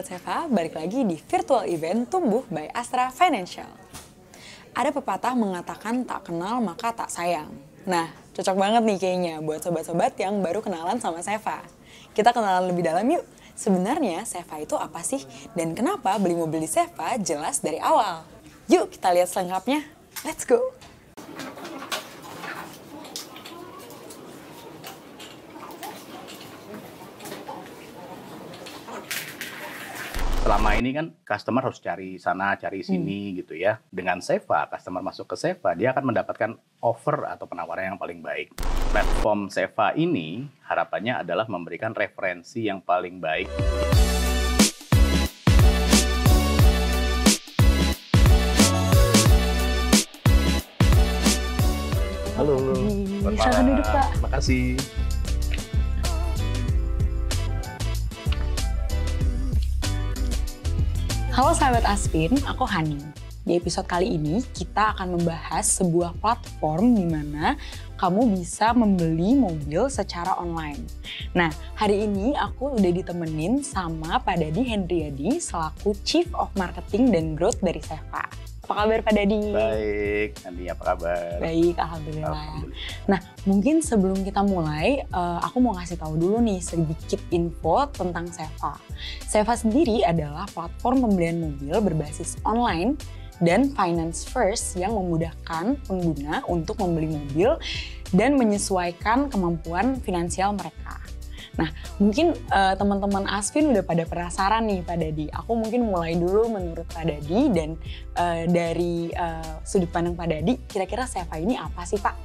Seva, balik lagi di virtual event Tumbuh by Astra Financial. Ada pepatah mengatakan tak kenal maka tak sayang. Nah, cocok banget nih kayaknya buat sobat-sobat yang baru kenalan sama Seva. Kita kenalan lebih dalam yuk. Sebenarnya Seva itu apa sih? Dan kenapa beli mobil di Seva jelas dari awal? Yuk kita lihat selengkapnya. Let's go! Selama ini kan customer harus cari sana, cari sini gitu ya. Dengan Seva, customer masuk ke Seva, dia akan mendapatkan offer atau penawaran yang paling baik. Platform Seva ini harapannya adalah memberikan referensi yang paling baik. Halo, selamat malam. Silakan duduk, Pak. Makasih. Halo sahabat Aspin, aku Hani. Di episode kali ini kita akan membahas sebuah platform di mana kamu bisa membeli mobil secara online. Nah, hari ini aku udah ditemenin sama Pak Dadi Hendriadi selaku Chief of Marketing dan Growth dari Seva. Apa kabar Pak Dadi? Baik, Andi apa kabar? Baik, Alhamdulillah. Nah, mungkin sebelum kita mulai, aku mau ngasih tahu dulu nih sedikit info tentang Seva. Seva sendiri adalah platform pembelian mobil berbasis online dan finance first yang memudahkan pengguna untuk membeli mobil dan menyesuaikan kemampuan finansial mereka. Nah, mungkin teman-teman Asvin udah pada penasaran nih Pak Dadi. Aku mungkin mulai dulu menurut Pak Dadi dan dari sudut pandang Pak Dadi, kira-kira Seva ini apa sih Pak?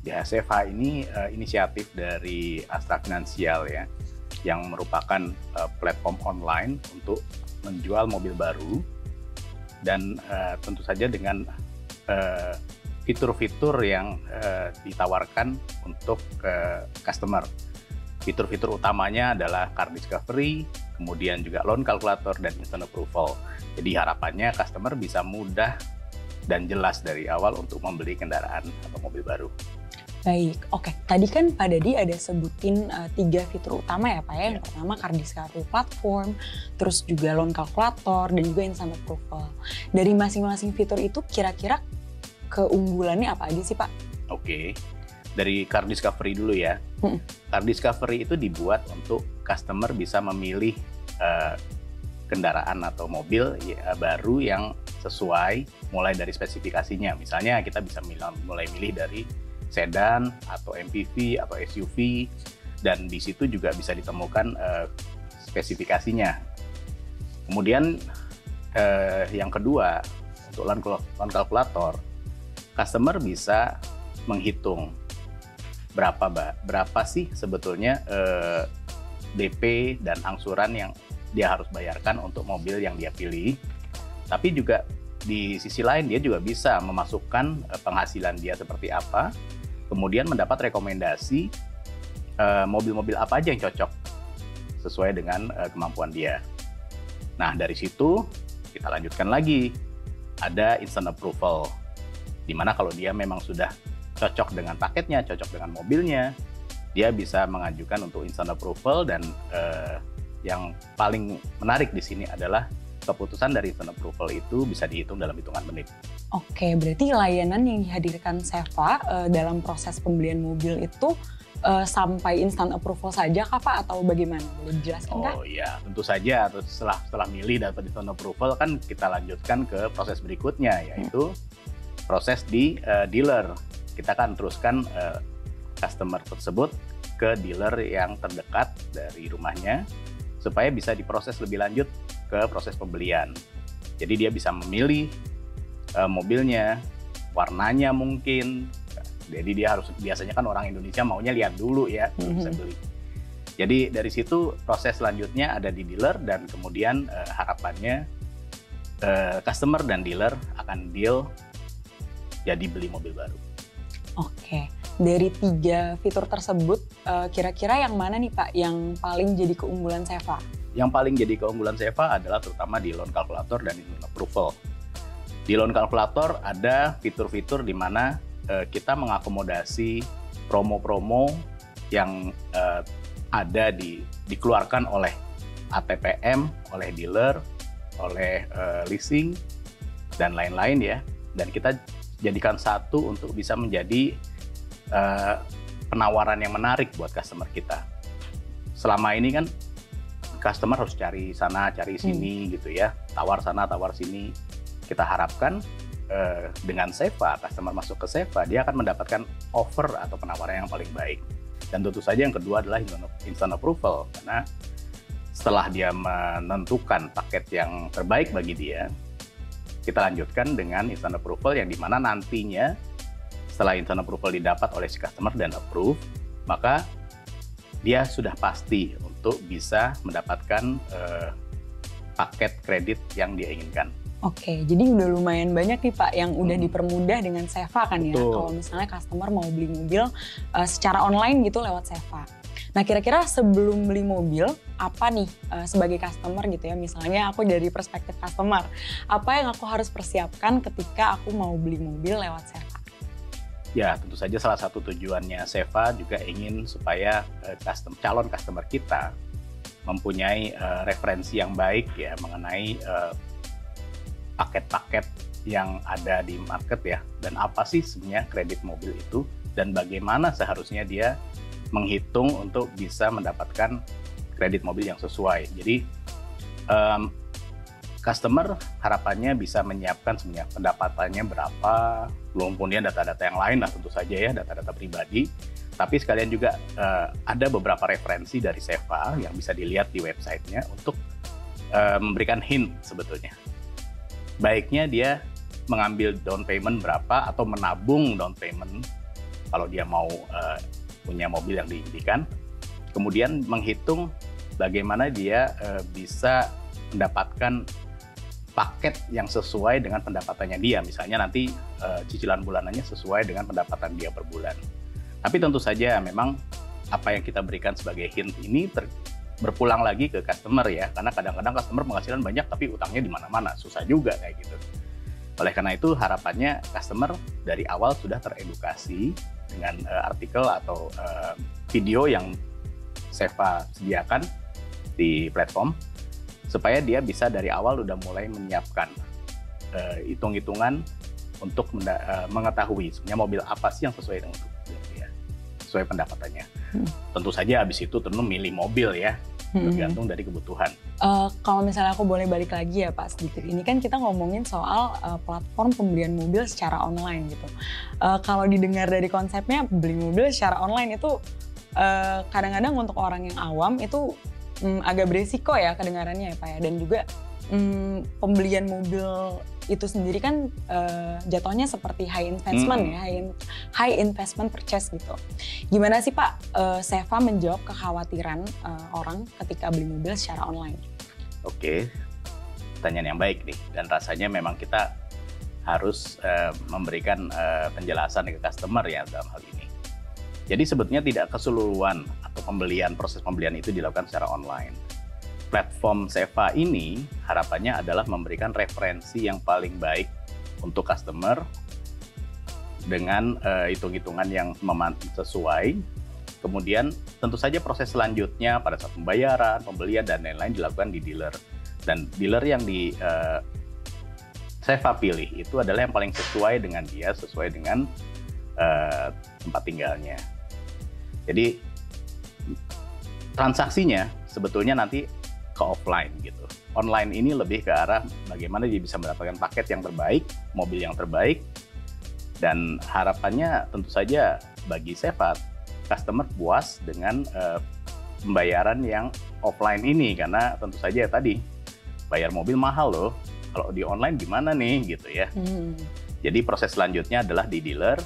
Ya, Seva ini inisiatif dari Astra Financial ya, yang merupakan platform online untuk menjual mobil baru dan tentu saja dengan fitur-fitur yang ditawarkan untuk customer. Fitur-fitur utamanya adalah car discovery, kemudian juga loan calculator dan instant approval. Jadi harapannya customer bisa mudah dan jelas dari awal untuk membeli kendaraan atau mobil baru. Baik, oke. Tadi kan Pak Dadi ada sebutin 3 fitur utama ya Pak ya. Yang pertama car discovery platform, terus juga loan calculator dan juga instant approval. Dari masing-masing fitur itu kira-kira keunggulannya apa aja sih Pak? Oke, dari car discovery dulu ya. Car discovery itu dibuat untuk customer bisa memilih kendaraan atau mobil baru yang sesuai mulai dari spesifikasinya. Misalnya kita bisa mulai milih dari sedan atau MPV atau SUV, dan di situ juga bisa ditemukan spesifikasinya. Kemudian yang kedua, untuk loan calculator, customer bisa menghitung berapa sih sebetulnya DP dan angsuran yang dia harus bayarkan untuk mobil yang dia pilih. Tapi juga di sisi lain dia juga bisa memasukkan penghasilan dia seperti apa, kemudian mendapat rekomendasi mobil-mobil apa aja yang cocok sesuai dengan kemampuan dia. Nah, dari situ kita lanjutkan lagi, ada instant approval, di mana kalau dia memang sudah cocok dengan paketnya, cocok dengan mobilnya, dia bisa mengajukan untuk instant approval, dan yang paling menarik di sini adalah keputusan dari instant approval itu bisa dihitung dalam hitungan menit. Oke, berarti layanan yang dihadirkan Seva dalam proses pembelian mobil itu sampai instant approval saja kah Pak atau bagaimana? Boleh dijelaskan Kak? Oh iya, tentu saja. Terus setelah milih dapat instant approval kan kita lanjutkan ke proses berikutnya, yaitu proses di dealer. Kita akan teruskan customer tersebut ke dealer yang terdekat dari rumahnya supaya bisa diproses lebih lanjut ke proses pembelian. Jadi dia bisa memilih mobilnya, warnanya mungkin. Jadi dia harus, biasanya kan orang Indonesia maunya lihat dulu ya, bisa beli. Jadi dari situ proses selanjutnya ada di dealer, dan kemudian harapannya customer dan dealer akan deal jadi beli mobil baru. Oke, dari 3 fitur tersebut kira-kira yang mana nih Pak yang paling jadi keunggulan Seva? Yang paling jadi keunggulan Seva adalah terutama di loan calculator dan instant approval. Di loan calculator ada fitur-fitur di mana kita mengakomodasi promo-promo yang ada dikeluarkan oleh ATPM, oleh dealer, oleh leasing, dan lain-lain ya. Dan kita jadikan satu untuk bisa menjadi penawaran yang menarik buat customer kita. Selama ini kan customer harus cari sana, cari sini gitu ya, tawar sana, tawar sini. Kita harapkan dengan Seva, customer masuk ke Seva, dia akan mendapatkan offer atau penawaran yang paling baik. Dan tentu saja yang kedua adalah instant approval, karena setelah dia menentukan paket yang terbaik bagi dia, kita lanjutkan dengan instant approval yang dimana nantinya setelah instant approval didapat oleh si customer dan approve, maka dia sudah pasti untuk bisa mendapatkan paket kredit yang dia inginkan. Oke, jadi udah lumayan banyak nih Pak yang udah dipermudah dengan Seva kan ya. Betul. Kalau misalnya customer mau beli mobil secara online gitu lewat Seva. Nah kira-kira sebelum beli mobil, apa nih sebagai customer gitu ya, misalnya aku dari perspektif customer, apa yang aku harus persiapkan ketika aku mau beli mobil lewat Seva? Ya, tentu saja salah satu tujuannya Seva juga ingin supaya calon customer kita mempunyai referensi yang baik ya mengenai paket-paket yang ada di market ya, dan apa sih sebenarnya kredit mobil itu, dan bagaimana seharusnya dia menghitung untuk bisa mendapatkan kredit mobil yang sesuai. Jadi customer harapannya bisa menyiapkan sebenarnya pendapatannya berapa, belum kemudian data-data yang lain lah tentu saja ya, data-data pribadi. Tapi sekalian juga ada beberapa referensi dari Seva yang bisa dilihat di websitenya untuk memberikan hint sebetulnya. Baiknya dia mengambil down payment berapa atau menabung down payment kalau dia mau punya mobil yang diimpikan. Kemudian menghitung bagaimana dia bisa mendapatkan paket yang sesuai dengan pendapatannya dia. Misalnya nanti cicilan bulanannya sesuai dengan pendapatan dia per bulan. Tapi tentu saja memang apa yang kita berikan sebagai hint ini berpulang lagi ke customer ya, karena kadang-kadang customer penghasilan banyak tapi utangnya di mana-mana, susah juga kayak gitu. Oleh karena itu harapannya customer dari awal sudah teredukasi dengan artikel atau video yang Seva sediakan di platform, supaya dia bisa dari awal udah mulai menyiapkan hitung-hitungan untuk mengetahui sebenarnya mobil apa sih yang sesuai dengan dia, sesuai pendapatannya. Tentu saja habis itu tentu milih mobil ya, tergantung dari kebutuhan. Kalau misalnya aku boleh balik lagi ya Pak sedikit, ini kan kita ngomongin soal platform pembelian mobil secara online gitu. Kalau didengar dari konsepnya beli mobil secara online itu kadang-kadang untuk orang yang awam itu agak beresiko ya kedengarannya ya Pak ya, dan juga pembelian mobil itu sendiri kan jatuhnya seperti high investment ya, high investment purchase gitu. Gimana sih Pak Seva menjawab kekhawatiran orang ketika beli mobil secara online? Oke, pertanyaan yang baik nih, dan rasanya memang kita harus memberikan penjelasan ke customer ya dalam hal ini. Jadi sebetulnya tidak keseluruhan atau proses pembelian itu dilakukan secara online. Platform Seva ini harapannya adalah memberikan referensi yang paling baik untuk customer dengan hitung-hitungan yang sesuai. Kemudian tentu saja proses selanjutnya pada saat pembayaran, pembelian, dan lain-lain dilakukan di dealer. Dan dealer yang di Seva pilih itu adalah yang paling sesuai dengan dia, sesuai dengan tempat tinggalnya. Jadi transaksinya sebetulnya nanti ke offline gitu. Online ini lebih ke arah bagaimana dia bisa mendapatkan paket yang terbaik, mobil yang terbaik, dan harapannya tentu saja bagi Seva, customer puas dengan pembayaran yang offline ini, karena tentu saja tadi bayar mobil mahal loh. Kalau di online gimana nih gitu ya. Jadi proses selanjutnya adalah di dealer,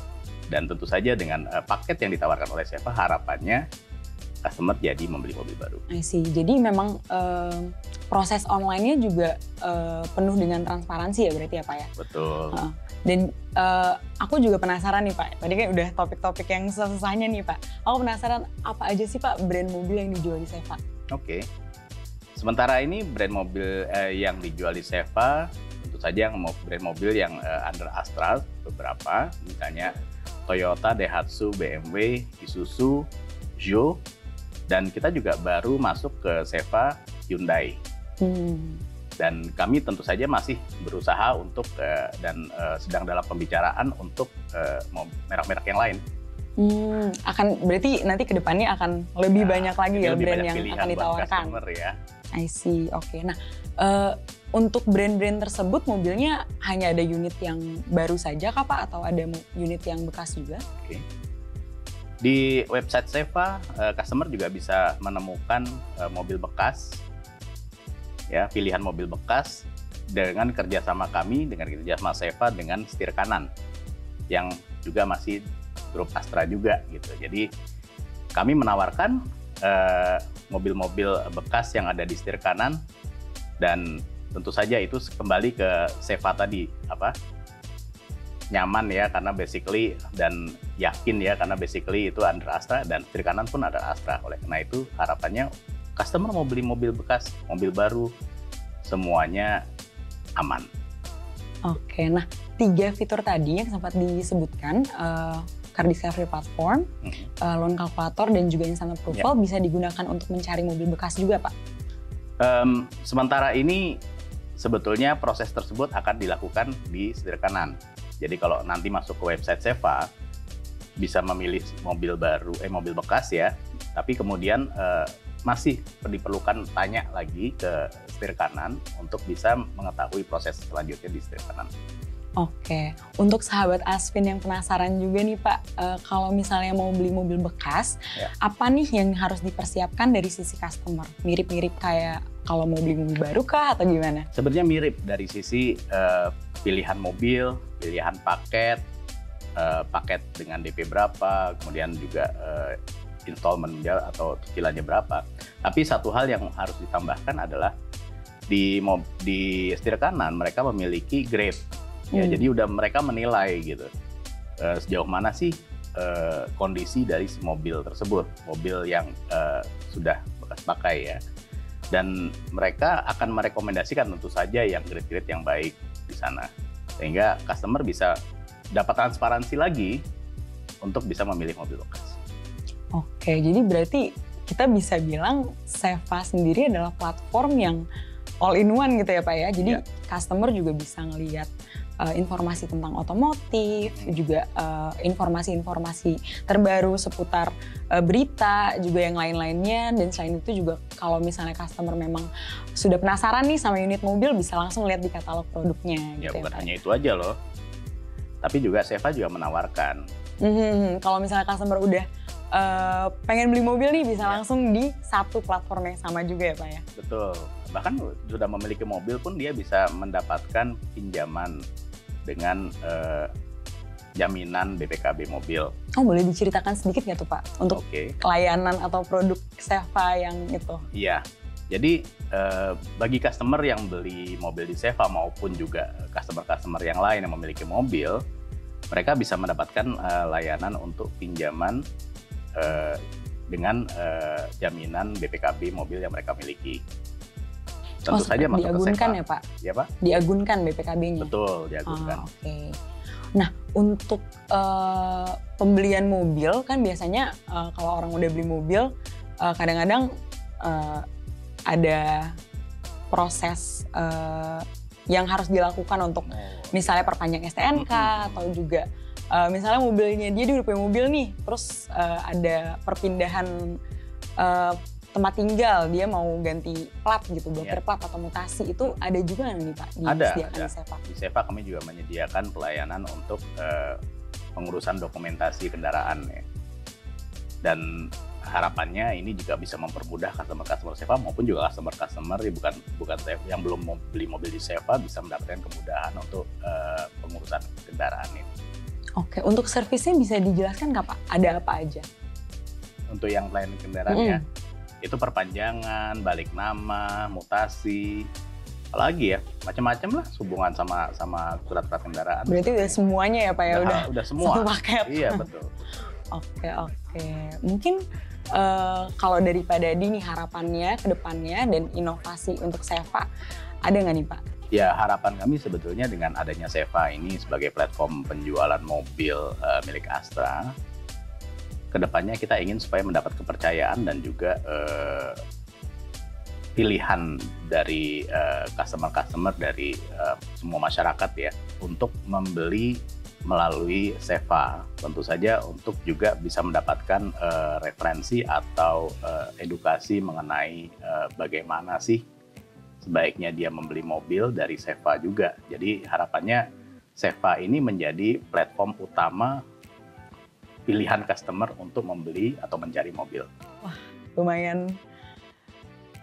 dan tentu saja dengan paket yang ditawarkan oleh Seva harapannya customer jadi membeli mobil baru. I see. Jadi memang proses online-nya juga penuh dengan transparansi ya berarti ya Pak ya? Betul. Dan aku juga penasaran nih Pak, tadi kan udah topik-topik yang susah-susahnya nih Pak. Aku penasaran apa aja sih Pak brand mobil yang dijual di Seva? Oke. Sementara ini brand mobil yang dijual di Seva tentu saja yang brand mobil yang under Astra beberapa, misalnya Toyota, Daihatsu, BMW, Isuzu, Peugeot. Dan kita juga baru masuk ke Seva Hyundai. Dan kami tentu saja masih berusaha untuk dan sedang dalam pembicaraan untuk merek-merek yang lain. Akan berarti nanti kedepannya akan lebih banyak lagi ya brand yang akan ditawarkan. Ya. I see, oke. Nah, untuk brand-brand tersebut mobilnya hanya ada unit yang baru saja kah Pak? Atau ada unit yang bekas juga? Oke. Di website Seva, customer juga bisa menemukan mobil bekas, ya, pilihan mobil bekas dengan kerjasama kami, dengan kerjasama Seva dengan setir kanan yang juga masih grup Astra juga gitu. Jadi kami menawarkan mobil-mobil bekas yang ada di setir kanan, dan tentu saja itu kembali ke Seva tadi, nyaman ya karena basically, dan yakin ya karena basically itu under Astra dan setir kanan pun ada Astra. Oleh karena itu harapannya customer mau beli mobil bekas, mobil baru, semuanya aman. Oke, nah 3 fitur tadi yang sempat disebutkan, Car Discovery Platform, loan calculator, dan juga instant approval bisa digunakan untuk mencari mobil bekas juga Pak? Sementara ini sebetulnya proses tersebut akan dilakukan di setir kanan. Jadi kalau nanti masuk ke website Seva, bisa memilih mobil baru, mobil bekas ya, tapi kemudian masih diperlukan tanya lagi ke setir kanan untuk bisa mengetahui proses selanjutnya di setir kanan. Oke, untuk sahabat Asvin yang penasaran juga nih Pak, kalau misalnya mau beli mobil bekas, apa nih yang harus dipersiapkan dari sisi customer? Mirip-mirip kayak kalau mau beli mobil baru kah atau gimana? Sebenarnya mirip dari sisi pilihan mobil, pilihan paket, paket dengan DP berapa, kemudian juga installment atau cicilannya berapa. Tapi satu hal yang harus ditambahkan adalah di setir kanan mereka memiliki grade. Ya, jadi udah mereka menilai gitu sejauh mana sih kondisi dari si mobil tersebut, mobil yang sudah bekas pakai ya. Dan mereka akan merekomendasikan tentu saja yang grade-grade yang baik di sana, sehingga customer bisa dapat transparansi lagi untuk bisa memilih mobil bekas. Oke, jadi berarti kita bisa bilang Seva sendiri adalah platform yang all in one gitu ya Pak ya. Jadi customer juga bisa ngelihat informasi tentang otomotif, juga informasi-informasi terbaru seputar berita, juga yang lain-lainnya. Dan selain itu juga kalau misalnya customer memang sudah penasaran nih sama unit mobil, bisa langsung lihat di katalog produknya. Ya, gitu bukan ya, hanya itu aja loh, tapi juga Seva juga menawarkan. Kalau misalnya customer udah pengen beli mobil nih, bisa langsung di satu platform yang sama juga ya Pak ya? Betul, bahkan sudah memiliki mobil pun dia bisa mendapatkan pinjaman dengan jaminan BPKB mobil. Oh, boleh diceritakan sedikit nggak tuh Pak untuk layanan atau produk Seva yang itu? Iya, jadi bagi customer yang beli mobil di Seva maupun juga customer-customer yang lain yang memiliki mobil, mereka bisa mendapatkan layanan untuk pinjaman dengan jaminan BPKB mobil yang mereka miliki. Tentu saja masuk diagunkan ke Seva. Ya Pak? Ya Pak? Diagunkan BPKB-nya? Betul, diagunkan. Oke. Nah, untuk pembelian mobil kan biasanya kalau orang udah beli mobil, kadang-kadang ada proses yang harus dilakukan untuk misalnya perpanjang STNK atau juga misalnya mobilnya dia udah punya mobil nih, terus ada perpindahan tempat tinggal, dia mau ganti plat gitu, blokir plat atau mutasi, itu ada juga nih Pak disediakan di Seva? Di Seva kami juga menyediakan pelayanan untuk pengurusan dokumentasi kendaraan ya. Dan harapannya ini juga bisa mempermudah customer-customer Seva maupun juga customer-customer yang belum mau beli mobil di Seva bisa mendapatkan kemudahan untuk pengurusan kendaraan ini. Oke, untuk servisnya bisa dijelaskan nggak Pak? Ada apa aja? Untuk yang pelayanan kendaraannya, itu perpanjangan, balik nama, mutasi, apalagi ya, macam-macam lah hubungan sama surat-surat kendaraan. Berarti udah semuanya ya Pak ya? Udah semua. Satu paket. Iya, betul. Oke. Mungkin kalau dari Pak Dadi nih harapannya ke depannya dan inovasi untuk Seva, ada nggak nih Pak? Ya, harapan kami sebetulnya dengan adanya Seva ini sebagai platform penjualan mobil milik Astra, kedepannya kita ingin supaya mendapat kepercayaan dan juga pilihan dari customer dari semua masyarakat ya untuk membeli melalui Seva. Tentu saja untuk juga bisa mendapatkan referensi atau edukasi mengenai bagaimana sih sebaiknya dia membeli mobil dari Seva juga. Jadi harapannya Seva ini menjadi platform utama pilihan customer untuk membeli atau mencari mobil. Wah, lumayan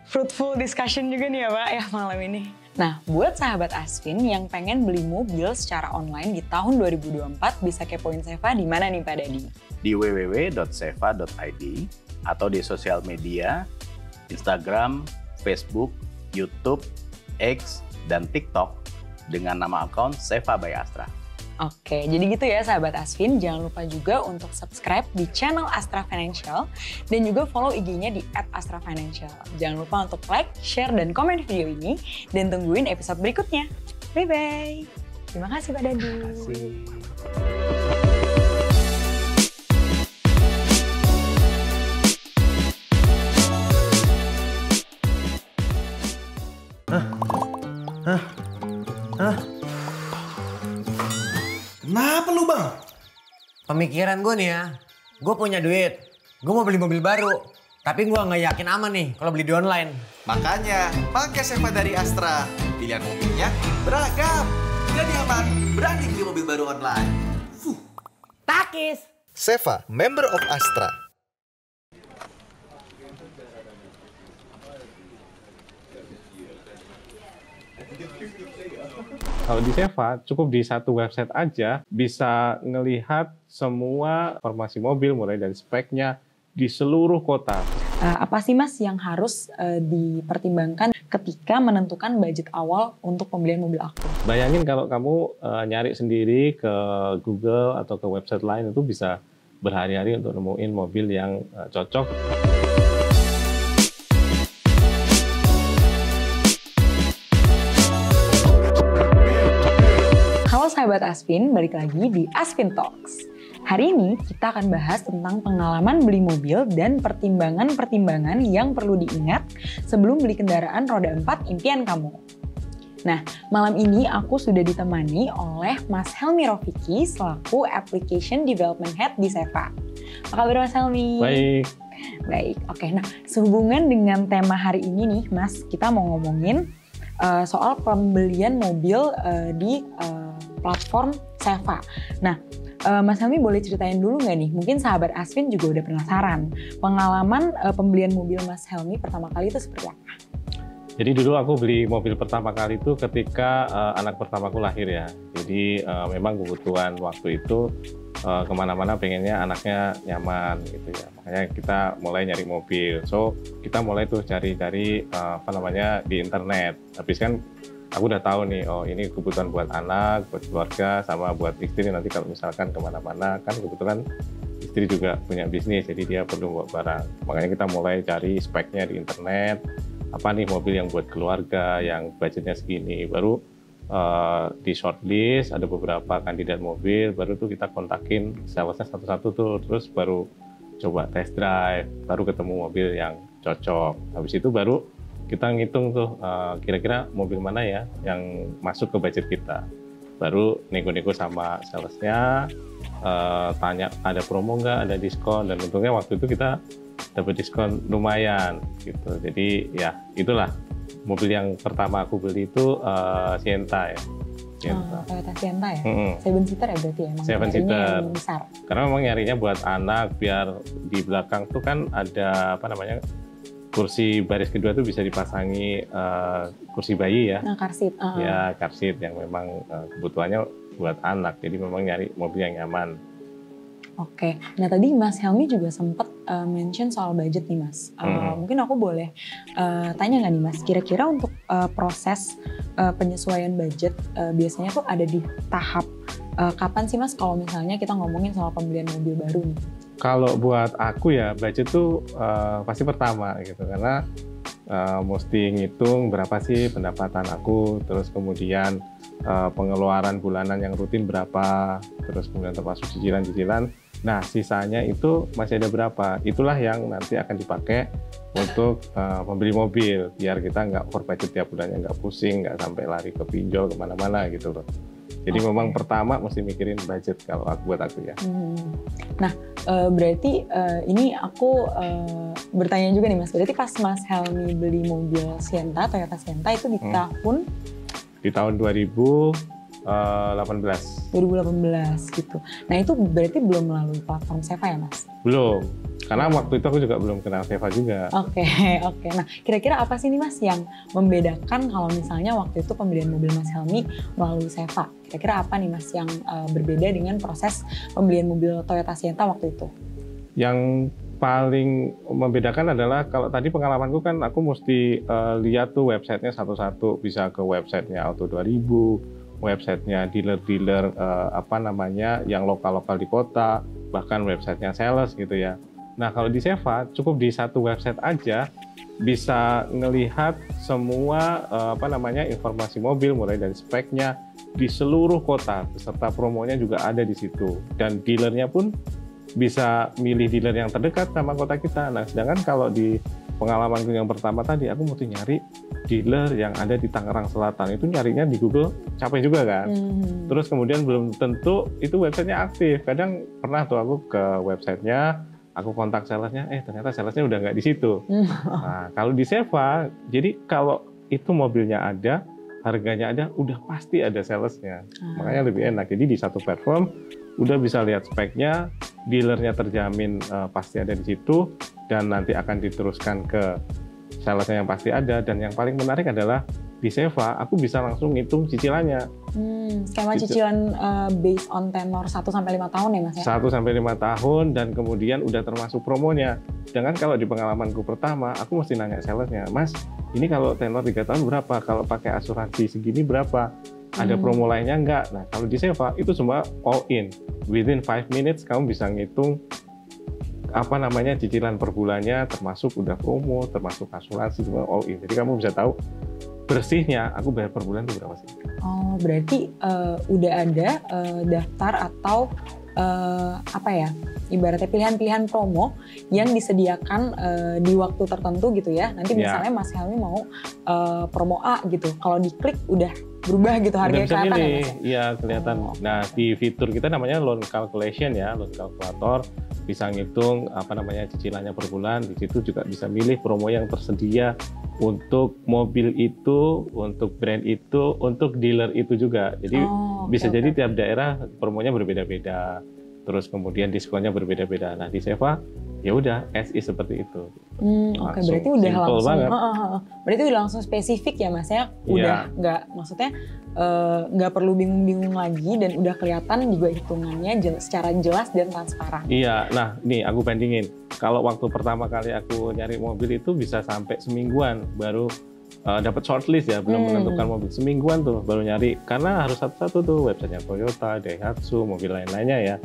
fruitful discussion juga nih ya Pak ya malam ini. Nah, buat sahabat Asvin yang pengen beli mobil secara online di tahun 2024 bisa kepoin Seva di mana nih Pak Dadi? Di www.seva.id atau di sosial media, Instagram, Facebook, YouTube, X, dan TikTok dengan nama akun Seva by Astra. Oke, jadi gitu ya sahabat Asvin. Jangan lupa juga untuk subscribe di channel Astra Financial dan juga follow IG-nya di @astrafinancial. Jangan lupa untuk like, share, dan komen video ini dan tungguin episode berikutnya. Bye-bye. Terima kasih Pak Dadi. Terima kasih. Kenapa lu bang? Pemikiran gue nih ya, gue punya duit, gue mau beli mobil baru, tapi gue nggak yakin aman nih kalau beli di online. Makanya pakai Seva dari Astra. Pilihan mobilnya beragam. Jadi aman, berani beli mobil baru online. Takis! Seva, member of Astra. Kalau di Seva, cukup di satu website aja bisa ngelihat semua informasi mobil mulai dari speknya di seluruh kota. Apa sih Mas yang harus dipertimbangkan ketika menentukan budget awal untuk pembelian mobil aku? Bayangin kalau kamu nyari sendiri ke Google atau ke website lain itu bisa berhari-hari untuk nemuin mobil yang cocok. Halo sahabat Asvin, balik lagi di Asvin Talks. Hari ini kita akan bahas tentang pengalaman beli mobil dan pertimbangan-pertimbangan yang perlu diingat sebelum beli kendaraan roda 4 impian kamu. Nah, malam ini aku sudah ditemani oleh Mas Helmi Rofiki selaku Application Development Head di Seva. Apa kabar Mas Helmi? Baik, oke. Nah, sehubungan dengan tema hari ini nih Mas, kita mau ngomongin soal pembelian mobil di platform Seva. Nah, Mas Helmi boleh ceritain dulu nggak nih? Mungkin sahabat Asvin juga udah penasaran. Pengalaman pembelian mobil Mas Helmi pertama kali itu seperti apa? Jadi dulu aku beli mobil pertama kali itu ketika anak pertamaku lahir ya. Jadi memang kebutuhan waktu itu kemana-mana pengennya anaknya nyaman gitu ya. Makanya kita mulai nyari mobil. So kita mulai tuh cari-cari di internet. Habis kan aku udah tahu nih, oh ini kebutuhan buat anak, buat keluarga, sama buat istri nanti kalau misalkan kemana-mana, kan kebetulan istri juga punya bisnis, jadi dia perlu bawa barang. Makanya kita mulai cari speknya di internet, apa nih mobil yang buat keluarga, yang budgetnya segini. Baru di shortlist, ada beberapa kandidat mobil, baru tuh kita kontakin salesnya satu-satu tuh, terus baru coba test drive, baru ketemu mobil yang cocok. Habis itu baru kita ngitung tuh kira-kira mobil mana ya yang masuk ke budget kita. Baru nego-nego sama salesnya, tanya ada promo nggak, ada diskon, dan untungnya waktu itu kita dapat diskon lumayan gitu. Jadi ya itulah mobil yang pertama aku beli itu Sienta ya. Toyota Sienta ya? Seven seater ya berarti ya? Seven seater. Yang besar. Karena memang nyarinya buat anak, biar di belakang tuh kan ada kursi baris kedua tuh bisa dipasangi kursi bayi ya. Nah, car seat. Ya, car seat yang memang kebutuhannya buat anak. Jadi memang nyari mobil yang nyaman. Oke. Nah, tadi Mas Helmi juga sempat mention soal budget nih, Mas. Mungkin aku boleh tanya nggak nih, Mas? Kira-kira untuk proses penyesuaian budget biasanya tuh ada di tahap kapan sih, Mas? Kalau misalnya kita ngomongin soal pembelian mobil baru nih. Kalau buat aku ya budget tuh pasti pertama gitu, karena mesti ngitung berapa sih pendapatan aku, terus kemudian pengeluaran bulanan yang rutin berapa, terus kemudian termasuk cicilan-cicilan. Nah, sisanya itu masih ada berapa? Itulah yang nanti akan dipakai untuk membeli mobil, biar kita nggak over budget tiap bulannya, nggak pusing, nggak sampai lari ke pinjol kemana-mana gitu loh. Jadi memang pertama mesti mikirin budget kalau buat aku ya. Nah, berarti ini aku bertanya juga nih Mas, berarti pas Mas Helmi beli mobil Sienta, Toyota Sienta itu di tahun? Di tahun 2018 gitu. Nah itu berarti belum melalui platform Seva ya Mas? Belum, karena waktu itu aku juga belum kenal Seva juga. Oke. Nah kira-kira apa sih nih Mas yang membedakan kalau misalnya waktu itu pembelian mobil Mas Helmi melalui Seva? Kira-kira apa nih Mas yang berbeda dengan proses pembelian mobil Toyota Sienta waktu itu? Yang paling membedakan adalah kalau tadi pengalamanku kan aku mesti lihat tuh websitenya satu-satu, bisa ke websitenya Auto 2000, websitenya dealer-dealer yang lokal-lokal di kota, bahkan websitenya sales gitu ya. Nah kalau di Seva cukup di satu website aja bisa ngelihat semua informasi mobil mulai dari speknya di seluruh kota, beserta promonya juga ada di situ, dan dealernya pun bisa milih dealer yang terdekat sama kota kita. Nah sedangkan kalau di pengalamanku yang pertama tadi, aku mesti nyari dealer yang ada di Tangerang Selatan. Itu nyarinya di Google capek juga kan. Terus kemudian belum tentu itu websitenya aktif. Kadang pernah tuh aku ke websitenya, aku kontak salesnya, ternyata salesnya udah nggak di situ. Nah kalau di Seva, jadi kalau itu mobilnya ada, harganya ada, udah pasti ada salesnya. Makanya lebih enak. Jadi di satu platform udah bisa lihat speknya, dealernya terjamin pasti ada di situ, dan nanti akan diteruskan ke salesnya yang pasti ada. Dan yang paling menarik adalah di Seva aku bisa langsung ngitung cicilannya. Skema cicilan based on tenor 1-5 tahun ya Mas ya? 1-5 tahun, dan kemudian udah termasuk promonya. Sedangkan kalau di pengalamanku pertama, aku mesti nanya salesnya, Mas, ini kalau tenor 3 tahun berapa? Kalau pakai asuransi segini berapa? Ada promo lainnya enggak? Nah kalau di Seva itu semua all in. Within 5 minutes kamu bisa ngitung cicilan per bulannya, termasuk udah promo, termasuk asuransi, semua all in. Jadi kamu bisa tahu bersihnya aku bayar per bulan itu berapa sih. Oh berarti udah ada daftar atau ibaratnya pilihan-pilihan promo yang disediakan di waktu tertentu gitu ya. Nanti misalnya Mas Helmi mau promo A gitu, kalau diklik udah berubah gitu harganya kelihatan ya Mas? Iya kelihatan. Nah di fitur kita namanya loan calculation ya, loan calculator, bisa ngitung cicilannya per bulan. Di situ juga bisa milih promo yang tersedia untuk mobil itu, untuk brand itu, untuk dealer itu juga. Jadi bisa jadi tiap daerah promonya berbeda-beda. Terus kemudian diskonnya berbeda-beda. Nah di Seva ya udah as is seperti itu. Oke, berarti udah langsung banget. Berarti udah langsung spesifik ya Mas ya. Udah nggak perlu bingung-bingung lagi, dan udah kelihatan juga hitungannya secara jelas dan transparan. Iya, nah nih aku bandingin. Kalau waktu pertama kali aku nyari mobil itu bisa sampai semingguan baru dapat shortlist ya, belum menentukan mobil. Semingguan tuh baru nyari, karena harus satu-satu tuh websitenya Toyota, Daihatsu, mobil lain-lainnya ya,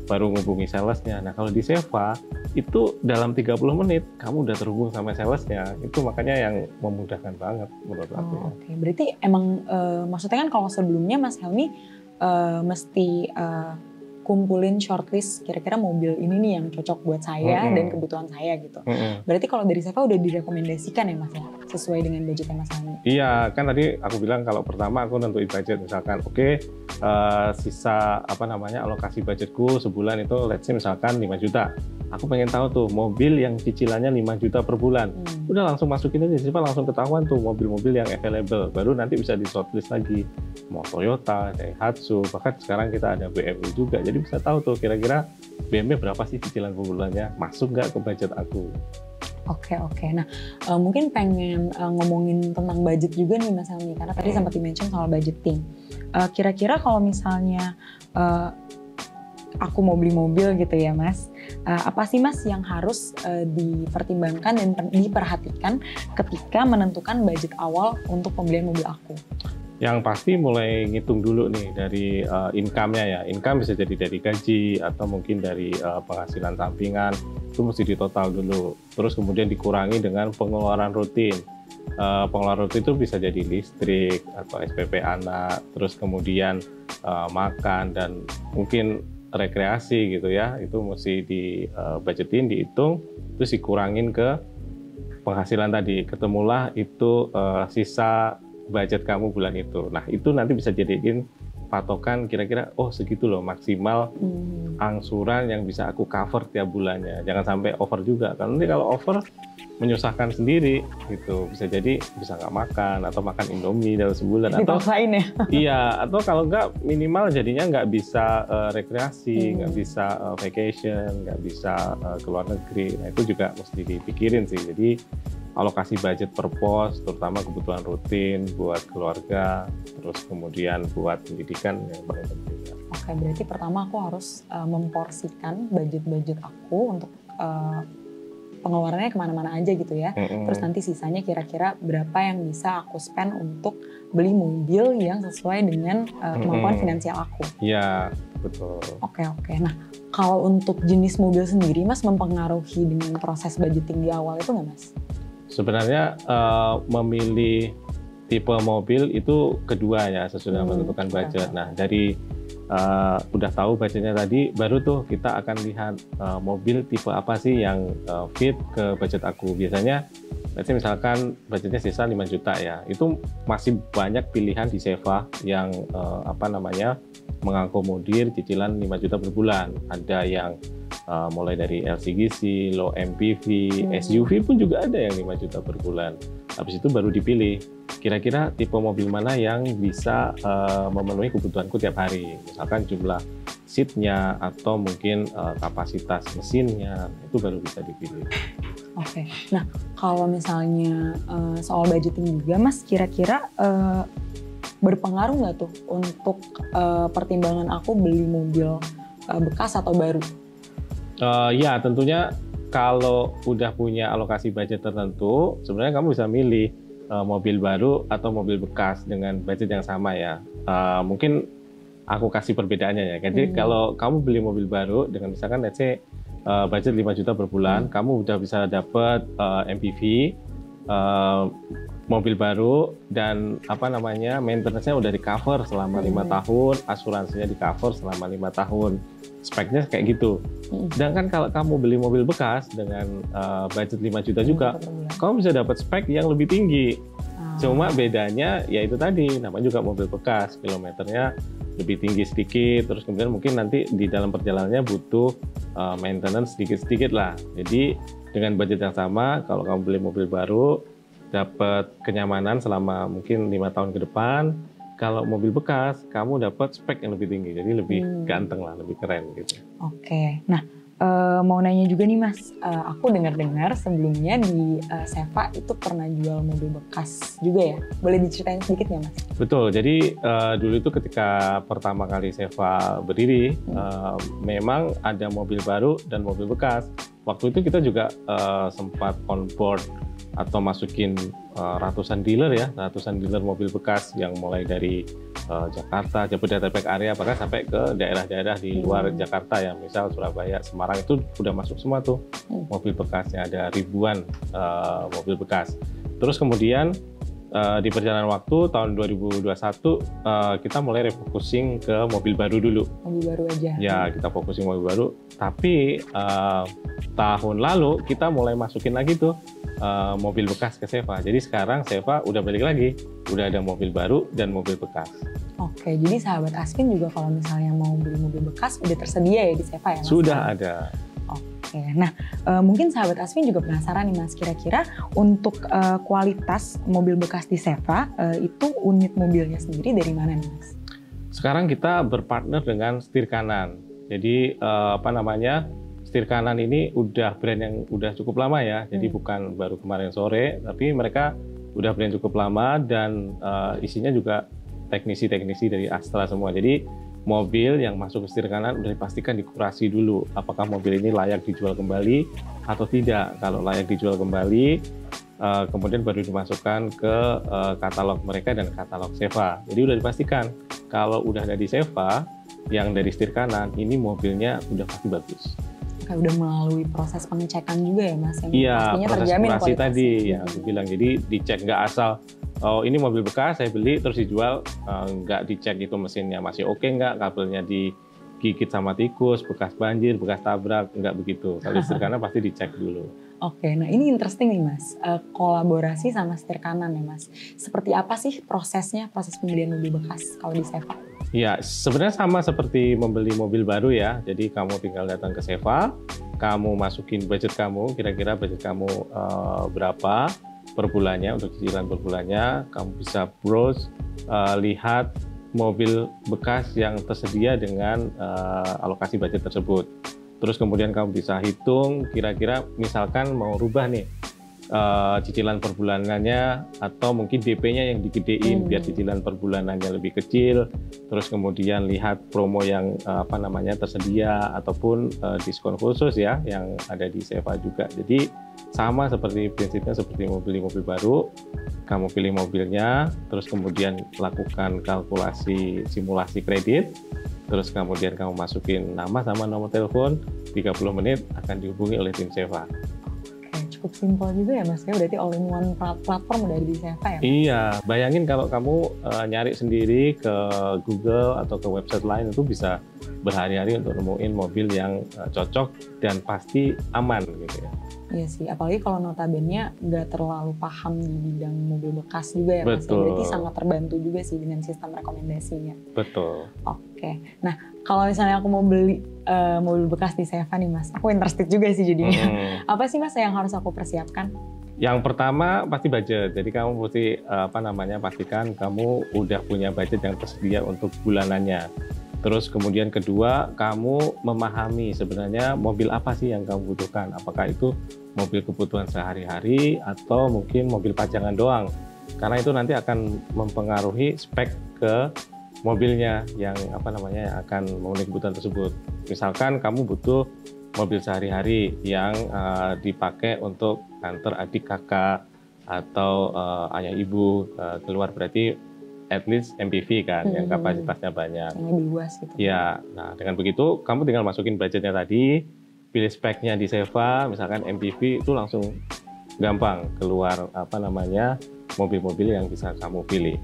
baru ngubungi salesnya. Nah kalau di Seva itu dalam 30 menit kamu udah terhubung sama salesnya. Itu makanya yang memudahkan banget menurut aku. Oke. Berarti emang maksudnya kan kalau sebelumnya Mas Helmi mesti kumpulin shortlist kira-kira mobil ini nih yang cocok buat saya dan kebutuhan saya gitu. Berarti kalau dari Seva udah direkomendasikan ya Mas ya, sesuai dengan budgetnya Mas Helmi? Iya, kan tadi aku bilang kalau pertama aku nentuin budget, misalkan sisa alokasi budgetku sebulan itu let's say misalkan 5 juta. Aku pengen tahu tuh mobil yang cicilannya 5 juta per bulan. Udah langsung masukin aja, langsung ketahuan tuh mobil-mobil yang available. Baru nanti bisa di shortlist lagi. Mau Toyota, Daihatsu, bahkan sekarang kita ada BMW juga. Jadi bisa tahu tuh kira-kira BMW berapa sih cicilan per bulannya, masuk nggak ke budget aku. Oke. Nah, mungkin pengen ngomongin tentang budget juga nih Mas Helmi, karena tadi sempat di-mention soal budgeting. Kira-kira kalau misalnya aku mau beli mobil gitu ya Mas, apa sih Mas yang harus dipertimbangkan dan diperhatikan ketika menentukan budget awal untuk pembelian mobil aku? Yang pasti mulai ngitung dulu nih dari income-nya ya. Income bisa jadi dari gaji atau mungkin dari penghasilan sampingan, itu mesti ditotal dulu. Terus kemudian dikurangi dengan pengeluaran rutin. Pengeluaran rutin itu bisa jadi listrik atau SPP anak, terus kemudian makan, dan mungkin rekreasi gitu ya, itu mesti budgetin, dihitung, terus dikurangin ke penghasilan tadi, ketemulah itu sisa budget kamu bulan itu. Nah itu nanti bisa jadiin patokan kira-kira oh segitu loh maksimal angsuran yang bisa aku cover tiap bulannya. Jangan sampai over juga, karena nanti kalau over menyusahkan sendiri gitu, bisa jadi bisa nggak makan atau makan Indomie dalam sebulan atau dipaksain ya. iya, atau kalau nggak minimal jadinya nggak bisa rekreasi, nggak bisa vacation, nggak bisa ke luar negeri. Nah itu juga mesti dipikirin sih. Jadi alokasi budget per pos, terutama kebutuhan rutin buat keluarga, terus kemudian buat pendidikan yang paling penting. Oke, berarti pertama aku harus memporsikan budget-budget aku untuk pengeluarannya kemana-mana aja gitu ya. Terus nanti sisanya kira-kira berapa yang bisa aku spend untuk beli mobil yang sesuai dengan kemampuan finansial aku. Iya, betul. Oke. Nah, kalau untuk jenis mobil sendiri, Mas mempengaruhi dengan proses budgeting di awal itu nggak, Mas? Sebenarnya memilih tipe mobil itu kedua ya sesudah menentukan budget. Nah, dari udah tahu budgetnya tadi, baru tuh kita akan lihat mobil tipe apa sih yang fit ke budget aku. Biasanya misalkan budgetnya sisa 5 juta ya, itu masih banyak pilihan di Seva yang mengakomodir cicilan 5 juta per bulan. Ada yang mulai dari LCGC, low MPV, SUV pun juga ada yang 5 juta per bulan. Habis itu baru dipilih kira-kira tipe mobil mana yang bisa memenuhi kebutuhanku tiap hari. Misalkan jumlah seatnya atau mungkin kapasitas mesinnya, itu baru bisa dipilih. Oke. Nah, kalau misalnya soal budgeting juga, Mas, kira-kira berpengaruh nggak tuh untuk pertimbangan aku beli mobil bekas atau baru? Ya, tentunya kalau udah punya alokasi budget tertentu, sebenarnya kamu bisa milih mobil baru atau mobil bekas dengan budget yang sama ya. Mungkin aku kasih perbedaannya ya. Jadi kalau kamu beli mobil baru dengan misalkan let's say budget 5 juta per bulan, kamu udah bisa dapat MPV, mobil baru, dan maintenance-nya udah di cover selama 5 tahun, asuransinya di cover selama 5 tahun. Speknya kayak gitu. Sedangkan kalau kamu beli mobil bekas dengan budget 5 juta juga, kamu bisa dapat spek yang lebih tinggi. Cuma bedanya ya itu tadi, namanya juga mobil bekas, kilometernya lebih tinggi sedikit, terus kemudian mungkin nanti di dalam perjalanannya butuh maintenance sedikit-sedikit lah. Jadi dengan budget yang sama, kalau kamu beli mobil baru, dapat kenyamanan selama mungkin 5 tahun ke depan. Kalau mobil bekas, kamu dapat spek yang lebih tinggi, jadi lebih ganteng lah, lebih keren gitu. Oke, nah mau nanya juga nih Mas, aku dengar-dengar sebelumnya di Seva itu pernah jual mobil bekas juga ya? Boleh diceritain sedikit nggak Mas? Betul, jadi dulu itu ketika pertama kali Seva berdiri, memang ada mobil baru dan mobil bekas. Waktu itu kita juga sempat on board atau masukin ratusan dealer mobil bekas yang mulai dari Jakarta, Jabodetabek area, bahkan sampai ke daerah-daerah di luar Jakarta ya, misal Surabaya, Semarang, itu udah masuk semua tuh mobil bekasnya, ada ribuan mobil bekas. Terus kemudian di perjalanan waktu tahun 2021 kita mulai refocusing ke mobil baru dulu. Mobil baru aja. Ya, kita fokusin mobil baru. Tapi tahun lalu kita mulai masukin lagi tuh mobil bekas ke Seva. Jadi sekarang Seva udah balik lagi, udah ada mobil baru dan mobil bekas. Oke, jadi sahabat Asvin juga kalau misalnya mau beli mobil bekas udah tersedia ya di Seva ya Mas? Sudah ada. Oke, nah mungkin sahabat Asvin juga penasaran nih Mas, kira-kira untuk kualitas mobil bekas di Seva itu unit mobilnya sendiri dari mana nih Mas? Sekarang kita berpartner dengan Setir Kanan. Jadi Setir Kanan ini udah brand yang udah cukup lama ya, jadi bukan baru kemarin sore, tapi mereka udah brand cukup lama dan isinya juga teknisi-teknisi dari Astra semua. Jadi mobil yang masuk ke Setir Kanan udah dipastikan dikurasi dulu, apakah mobil ini layak dijual kembali atau tidak. Kalau layak dijual kembali, kemudian baru dimasukkan ke katalog mereka dan katalog Seva. Jadi udah dipastikan kalau udah ada di Seva yang dari Setir Kanan, ini mobilnya udah pasti bagus. Kayak udah melalui proses pengecekan juga ya Mas? Iya, proses kurasi tadi ya aku bilang. Jadi dicek, nggak asal oh ini mobil bekas saya beli terus dijual, nggak dicek itu mesinnya masih oke nggak, kabelnya digigit sama tikus, bekas banjir, bekas tabrak, nggak begitu. Kalau setir kanan pasti dicek dulu. Oke, nah ini interesting nih Mas, kolaborasi sama setir kanan ya Mas. Seperti apa sih prosesnya, proses pembelian mobil bekas kalau di Seva? Ya, sebenarnya sama seperti membeli mobil baru ya. Jadi kamu tinggal datang ke Seva, kamu masukin budget kamu, kira-kira budget kamu berapa per bulannya, untuk cicilan per bulannya. Kamu bisa browse, lihat mobil bekas yang tersedia dengan alokasi budget tersebut. Terus kemudian kamu bisa hitung kira-kira misalkan mau rubah nih cicilan per bulanannya, atau mungkin DP-nya yang digedein biar cicilan per bulanannya lebih kecil. Terus kemudian lihat promo yang tersedia ataupun diskon khusus ya yang ada di Seva juga. Jadi sama seperti prinsipnya seperti membeli mobil baru, kamu pilih mobilnya, terus kemudian lakukan kalkulasi simulasi kredit, terus kemudian kamu masukin nama sama nomor telepon, 30 menit akan dihubungi oleh tim Seva. Oke, cukup simpel juga ya Mas, ya berarti all in one platform udah ada di Seva ya? Iya, bayangin kalau kamu nyari sendiri ke Google atau ke website lain itu bisa berhari-hari untuk nemuin mobil yang cocok dan pasti aman gitu ya. Iya sih, apalagi kalau notabene nggak terlalu paham di bidang mobil bekas juga ya Mas. Betul. Berarti sangat terbantu juga sih dengan sistem rekomendasinya. Betul. Oke, nah kalau misalnya aku mau beli mobil bekas di Seva nih Mas, aku interested juga sih jadinya. Apa sih Mas yang harus aku persiapkan? Yang pertama pasti budget. Jadi kamu mesti pastikan kamu udah punya budget yang tersedia untuk bulanannya. Terus kemudian kedua, kamu memahami sebenarnya mobil apa sih yang kamu butuhkan. Apakah itu mobil kebutuhan sehari-hari atau mungkin mobil pajangan doang. Karena itu nanti akan mempengaruhi spek ke mobilnya yang akan memenuhi kebutuhan tersebut. Misalkan kamu butuh mobil sehari-hari yang dipakai untuk antar adik kakak atau ayah ibu keluar, berarti at least MPV kan yang kapasitasnya banyak. Yang lebih luas gitu. Ya, nah dengan begitu kamu tinggal masukin budgetnya tadi, pilih speknya di Seva, misalkan MPV itu langsung gampang keluar mobil-mobil yang bisa kamu pilih.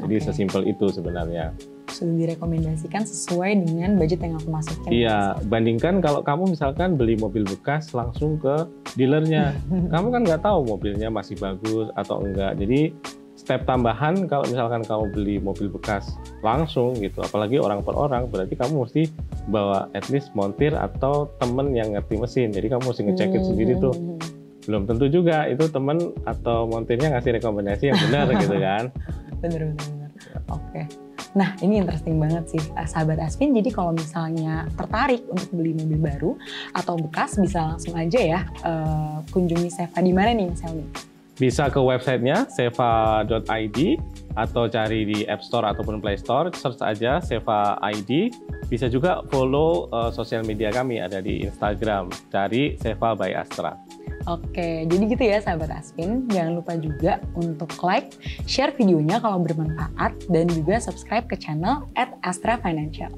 Jadi sesimpel itu sebenarnya. Sudah direkomendasikan sesuai dengan budget yang aku masukin. Iya, bandingkan kalau kamu misalkan beli mobil bekas langsung ke dealernya, kamu kan nggak tahu mobilnya masih bagus atau enggak. Jadi step tambahan kalau misalkan kamu beli mobil bekas langsung gitu, apalagi orang per orang, berarti kamu mesti bawa at least montir atau temen yang ngerti mesin. Jadi kamu mesti ngecekin sendiri tuh. Belum tentu juga itu temen atau montirnya ngasih rekomendasi yang benar gitu kan. Bener. Oke. Nah ini interesting banget sih sahabat Asvin. Jadi kalau misalnya tertarik untuk beli mobil baru atau bekas bisa langsung aja ya kunjungi Seva di mana nih Mas Helmi? Bisa ke websitenya seva.id atau cari di App Store ataupun Play Store, search aja Seva ID. Bisa juga follow sosial media kami, ada di Instagram, cari Seva by Astra. Oke, jadi gitu ya sahabat Asvin. Jangan lupa juga untuk like, share videonya kalau bermanfaat, dan juga subscribe ke channel @astrafinancial.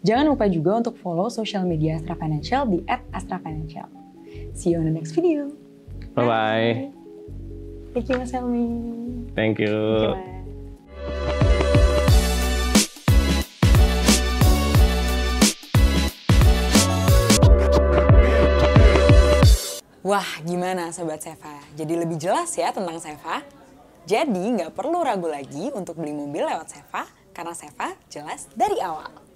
Jangan lupa juga untuk follow sosial media Astra Financial di @astrafinancial. See you on the next video. Bye-bye. Thank you Mas Helmi. Thank you. Thank you, Mas. Wah, gimana Sobat Seva? Jadi lebih jelas ya tentang Seva? Jadi nggak perlu ragu lagi untuk beli mobil lewat Seva, karena Seva jelas dari awal.